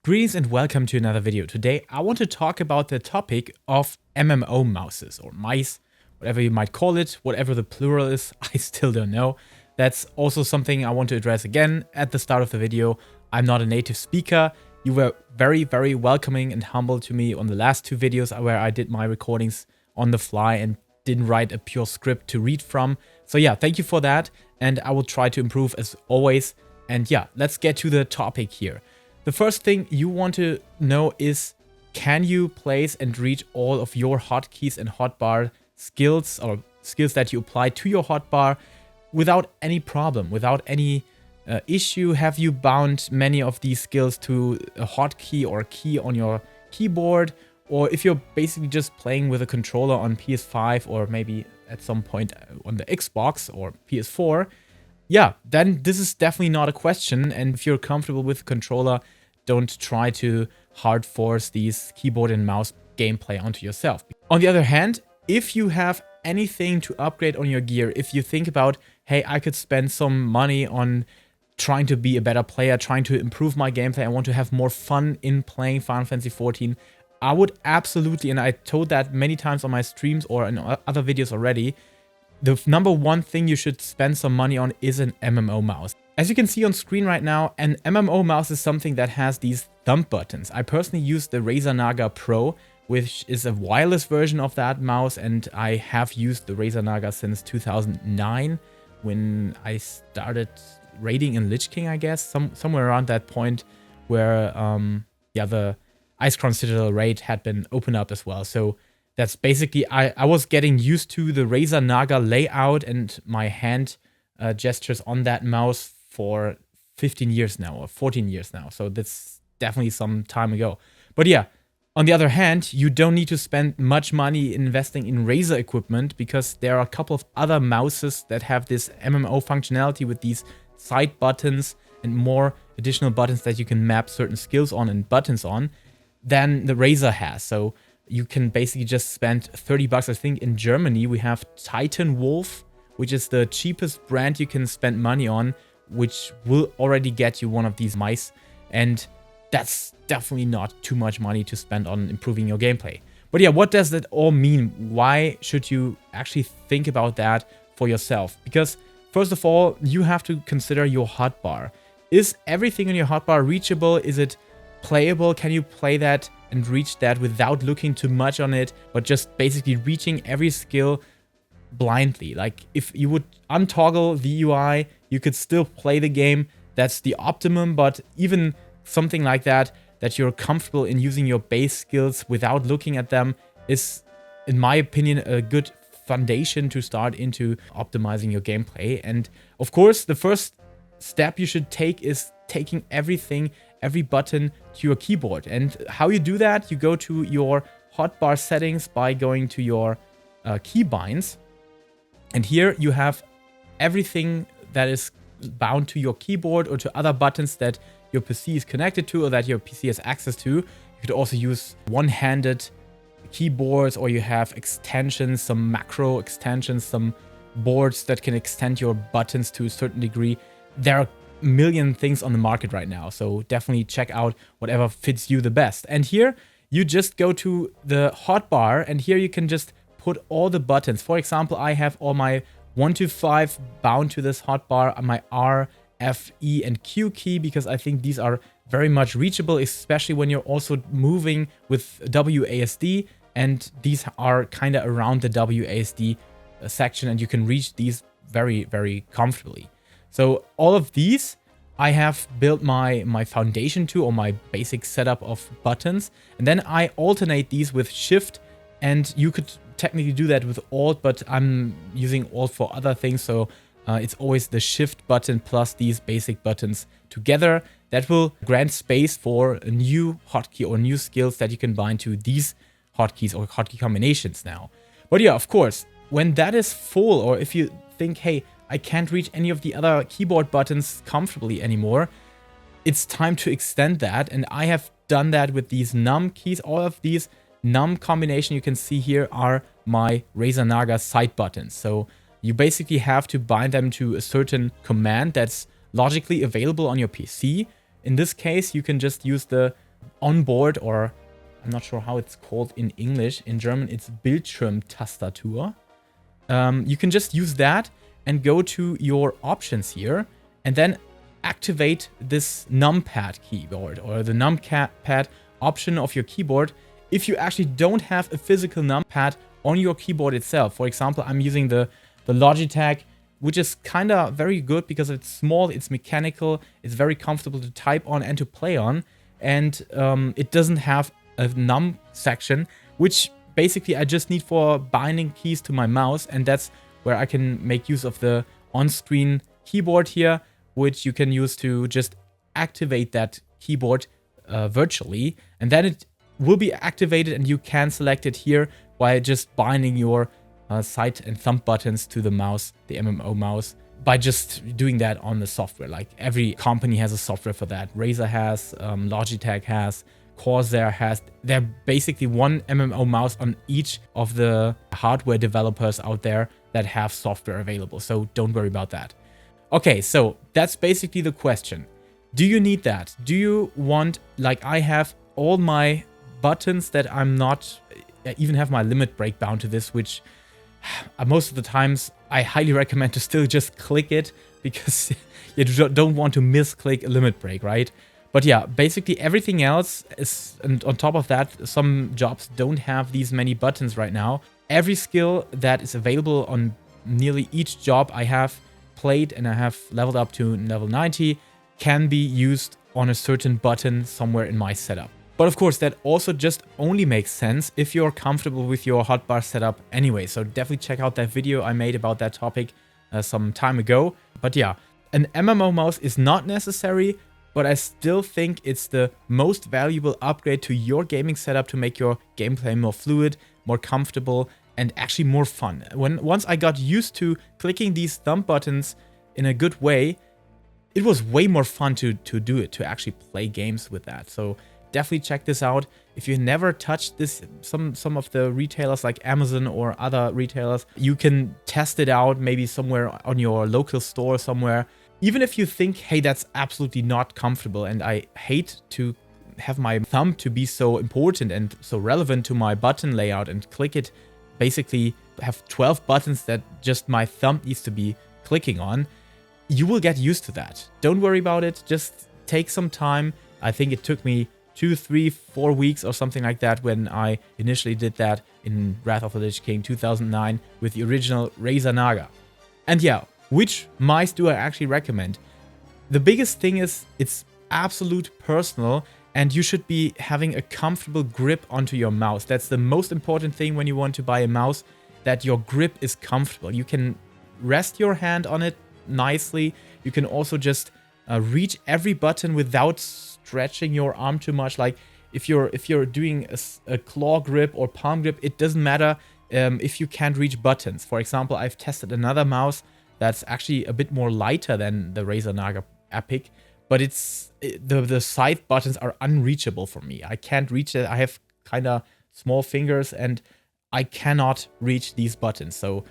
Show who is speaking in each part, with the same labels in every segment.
Speaker 1: Greetings and welcome to another video. Today I want to talk about the topic of MMO mouses or mice, whatever you might call it, whatever the plural is, I still don't know. That's also something I want to address again at the start of the video. I'm not a native speaker. You were very welcoming and humble to me on the last two videos where I did my recordings on the fly and didn't write a pure script to read from. So yeah, thank you for that, and I will try to improve as always. And yeah, let's get to the topic here. The first thing you want to know is, can you place and reach all of your hotkeys and hotbar skills or skills that you apply to your hotbar without any problem, without any issue? Have you bound many of these skills to a hotkey or a key on your keyboard? Or if you're basically just playing with a controller on PS5 or maybe at some point on the Xbox or PS4, yeah, then this is definitely not a question. And if you're comfortable with the controller, don't try to hard force these keyboard and mouse gameplay onto yourself. On the other hand, if you have anything to upgrade on your gear, if you think about, hey, I could spend some money on trying to be a better player, trying to improve my gameplay, I want to have more fun in playing Final Fantasy XIV, I would absolutely, and I told that many times on my streams or in other videos already, the number one thing you should spend some money on is an MMO mouse. As you can see on screen right now, an MMO mouse is something that has these thumb buttons. I personally use the Razer Naga Pro, which is a wireless version of that mouse, and I have used the Razer Naga since 2009 when I started raiding in Lich King, I guess, somewhere around that point where yeah, the Icecrown Citadel raid had been opened up as well. So that's basically, I was getting used to the Razer Naga layout and my hand gestures on that mouse for 15 years now or 14 years now. So that's definitely some time ago. But yeah, on the other hand, you don't need to spend much money investing in Razer equipment because there are a couple of other mouses that have this MMO functionality with these side buttons and more additional buttons that you can map certain skills on and buttons on than the Razer has. So you can basically just spend 30 bucks. I think in Germany we have Titan Wolf, which is the cheapest brand you can spend money on, which will already get you one of these mice. And that's definitely not too much money to spend on improving your gameplay. But yeah, what does that all mean? Why should you actually think about that for yourself? Because first of all, you have to consider your hotbar. Is everything in your hotbar reachable? Is it playable? Can you play that and reach that without looking too much on it, but just basically reaching every skill blindly? Like if you would untoggle the UI, you could still play the game. That's the optimum, but even something like that you're comfortable in using your base skills without looking at them is, in my opinion, a good foundation to start into optimizing your gameplay. And of course, the first step you should take is taking every button to your keyboard. And how you do that, you go to your hotbar settings by going to your keybinds. And here you have everything that is bound to your keyboard or to other buttons that your PC is connected to or that your PC has access to. You could also use one-handed keyboards, or you have extensions, some macro extensions, some boards that can extend your buttons to a certain degree. There are a million things on the market right now, so definitely check out whatever fits you the best. And here you just go to the hotbar, and here you can just put all the buttons. For example, I have all my 1 to 5 bound to this hotbar, my R, F, E, and Q key, because I think these are very much reachable, especially when you're also moving with WASD, and these are kind of around the WASD section, and you can reach these very comfortably. So all of these I have built my foundation to, or my basic setup of buttons, and then I alternate these with Shift, and you could technically do that with Alt, but I'm using Alt for other things, so it's always the Shift button plus these basic buttons together. That will grant space for a new hotkey or new skills that you can bind to these hotkeys or hotkey combinations now. But yeah, of course, when that is full, or if you think, hey, I can't reach any of the other keyboard buttons comfortably anymore, it's time to extend that. And I have done that with these num keys. All of these num combination you can see here are my Razer Naga side buttons. So you basically have to bind them to a certain command that's logically available on your PC. In this case, you can just use the onboard, or I'm not sure how it's called in English. In German, it's Bildschirmtastatur. You can just use that and go to your options here and then activate this numpad keyboard or the numpad option of your keyboard if you actually don't have a physical numpad on your keyboard itself. For example, I'm using the Logitech, which is kind of very good because it's small, it's mechanical, it's very comfortable to type on and to play on, and it doesn't have a num section, which basically I just need for binding keys to my mouse, and that's where I can make use of the on-screen keyboard here, which you can use to just activate that keyboard virtually, and then it will be activated and you can select it here by just binding your side and thumb buttons to the mouse, the MMO mouse, by just doing that on the software. Like every company has a software for that. Razer has, Logitech has, Corsair has. They're basically one MMO mouse on each of the hardware developers out there that have software available, so don't worry about that. Okay, so that's basically the question. Do you need that? Do you want, like I have, all my buttons that I'm not, I even have my limit break bound to this, which most of the times I highly recommend to still just click it because you don't want to misclick a limit break, right? But yeah, basically everything else is, and on top of that, some jobs don't have these many buttons right now. Every skill that is available on nearly each job I have played and I have leveled up to level 90 can be used on a certain button somewhere in my setup. But of course, that also just only makes sense if you're comfortable with your hotbar setup anyway. So definitely check out that video I made about that topic some time ago. But yeah, an MMO mouse is not necessary, but I still think it's the most valuable upgrade to your gaming setup to make your gameplay more fluid, more comfortable, and actually more fun. Once I got used to clicking these thumb buttons in a good way, it was way more fun to do it, to actually play games with that. So definitely check this out. If you never touched this, some of the retailers like Amazon or other retailers, you can test it out maybe somewhere on your local store somewhere. Even if you think, hey, that's absolutely not comfortable and I hate to have my thumb to be so important and so relevant to my button layout and click it, basically have 12 buttons that just my thumb needs to be clicking on, you will get used to that. Don't worry about it. Just take some time. I think it took me 2, 3, 4 weeks or something like that when I initially did that in Wrath of the Lich King 2009 with the original Razer Naga. And yeah, which mice do I actually recommend? The biggest thing is it's absolute personal and you should be having a comfortable grip onto your mouse. That's the most important thing when you want to buy a mouse, that your grip is comfortable. You can rest your hand on it nicely. You can also just reach every button without stretching your arm too much. Like if you're doing a claw grip or palm grip, it doesn't matter if you can't reach buttons. For example, I've tested another mouse that's actually a bit more lighter than the Razer Naga Epic, but the side buttons are unreachable for me. I can't reach it. I have kind of small fingers and I cannot reach these buttons. So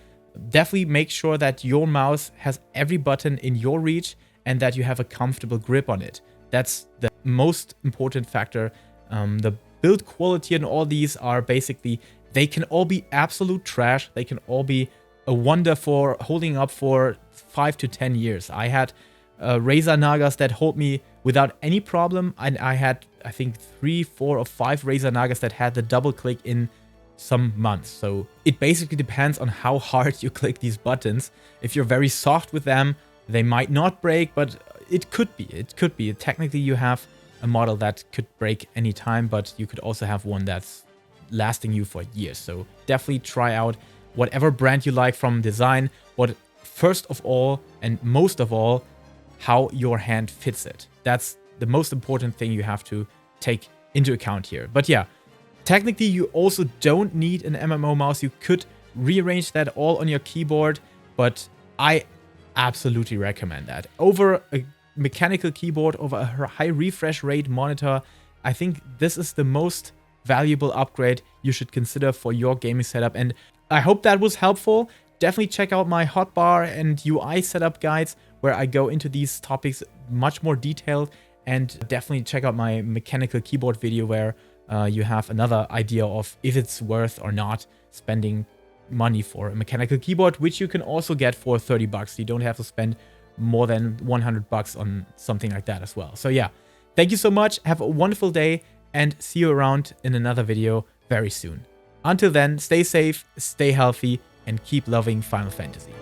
Speaker 1: definitely make sure that your mouse has every button in your reach and that you have a comfortable grip on it. That's the most important factor. The build quality and all these are basically, they can all be absolute trash. They can all be a wonder for holding up for 5 to 10 years. I had Razer Nagas that hold me without any problem. And I had, I think, 3, 4, or 5 Razer Nagas that had the double click in some months. So it basically depends on how hard you click these buttons. If you're very soft with them, they might not break, but it could be. It could be. Technically, you have a model that could break anytime, but you could also have one that's lasting you for years. So definitely try out whatever brand you like from design, but first of all and most of all, how your hand fits it. That's the most important thing you have to take into account here. But yeah, technically you also don't need an MMO mouse. You could rearrange that all on your keyboard, but I absolutely recommend that. Over a mechanical keyboard, over a high refresh rate monitor, I think this is the most valuable upgrade you should consider for your gaming setup. And I hope that was helpful. Definitely check out my hotbar and UI setup guides where I go into these topics much more detailed And definitely check out my mechanical keyboard video where you have another idea of if it's worth or not spending money for a mechanical keyboard, which you can also get for 30 bucks. You don't have to spend more than 100 bucks on something like that as well. So yeah, thank you so much. Have a wonderful day and see you around in another video very soon. Until then, stay safe, stay healthy, and keep loving Final Fantasy.